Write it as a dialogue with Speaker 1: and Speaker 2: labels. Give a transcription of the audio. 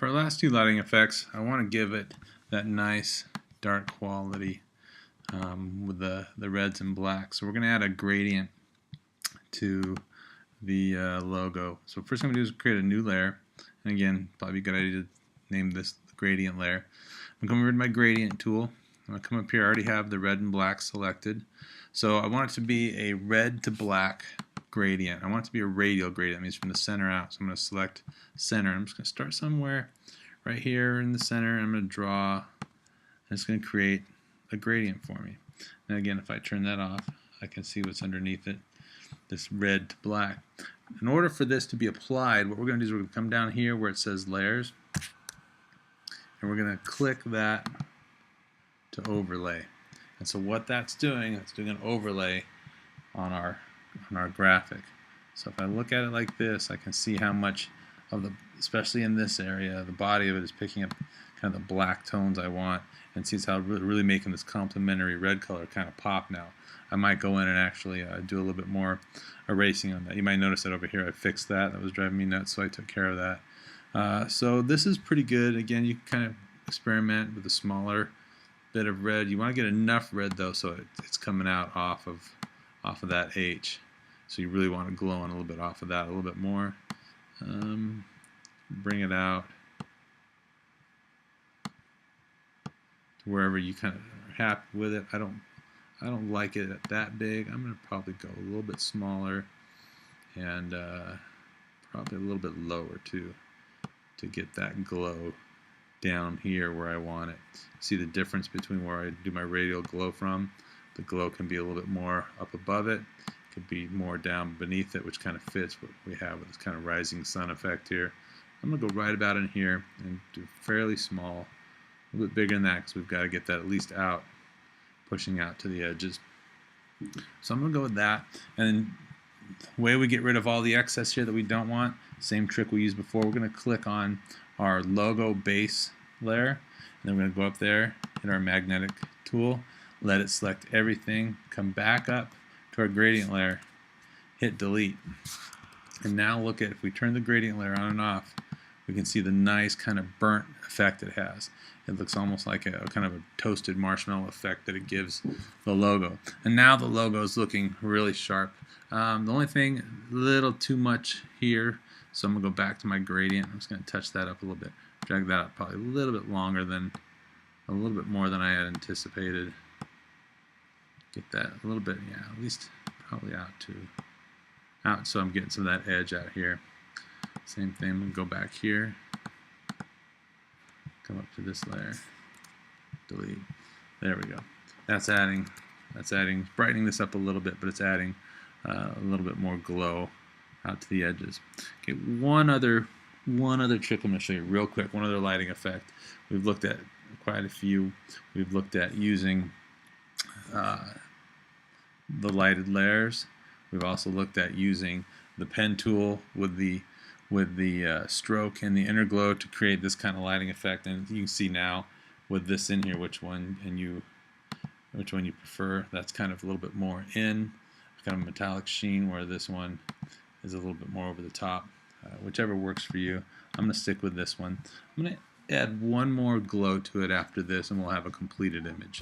Speaker 1: For our last two lighting effects, I want to give it that nice dark quality with the reds and blacks. So we're going to add a gradient to the logo. So first I'm going to do is create a new layer. And again, probably a good idea to name this the gradient layer. I'm going to come over to my gradient tool. I'm going to come up here. I already have the red and black selected. So I want it to be a red to black gradient. I want it to be a radial gradient. That means from the center out. So I'm going to select center. I'm just going to start somewhere right here in the center. I'm going to draw, and it's going to create a gradient for me. And again, if I turn that off, I can see what's underneath it, this red to black. In order for this to be applied, what we're going to do is we're going to come down here where it says layers, and we're going to click that to overlay. And so what that's doing an overlay on our graphic. So if I look at it like this, I can see how much of the, especially in this area, the body of it is picking up kind of the black tones I want, and see how really making this complementary red color kind of pop now. I might go in and actually do a little bit more erasing on that. You might notice that over here I fixed that. That was driving me nuts, so I took care of that. So this is pretty good. Again, you can kind of experiment with a smaller bit of red. You want to get enough red though so it's coming out off of that H. So you really want to glow on a little bit off of that, a little bit more. Bring it out to wherever you kind of are happy with it. I don't like it that big. I'm going to probably go a little bit smaller and probably a little bit lower too to get that glow down here where I want it. See the difference between where I do my radial glow from? The glow can be a little bit more up above it. It could be more down beneath it, which kind of fits what we have with this kind of rising sun effect here. I'm going to go right about in here and do fairly small, a little bit bigger than that because we've got to get that at least out, pushing out to the edges. So I'm going to go with that. And the way we get rid of all the excess here that we don't want, same trick we used before, we're going to click on our logo base layer, and then we're going to go up there, hit our magnetic tool, let it select everything, come back up to our gradient layer, hit delete. And now look at, if we turn the gradient layer on and off, we can see the nice kind of burnt effect it has. It looks almost like a kind of a toasted marshmallow effect that it gives the logo. And now the logo is looking really sharp. The only thing, a little too much here, so I'm going to go back to my gradient. I'm just going to touch that up a little bit. Drag that up probably a little bit longer than, a little bit more than I had anticipated. Get that a little bit, yeah, at least probably out so I'm getting some of that edge out here. Same thing, I'm going to go back here, come up to this layer, delete. There we go. That's brightening this up a little bit, but it's adding a little bit more glow out to the edges. Okay, one other trick I'm going to show you real quick, one other lighting effect. We've looked at quite a few. We've looked at using the lighted layers. We've also looked at using the pen tool with the stroke and the inner glow to create this kind of lighting effect. And you can see now with this in here which one you prefer. That's kind of a little bit more in, kind of metallic sheen, where this one is a little bit more over the top. Whichever works for you. I'm going to stick with this one. I'm going to add one more glow to it after this, and we'll have a completed image.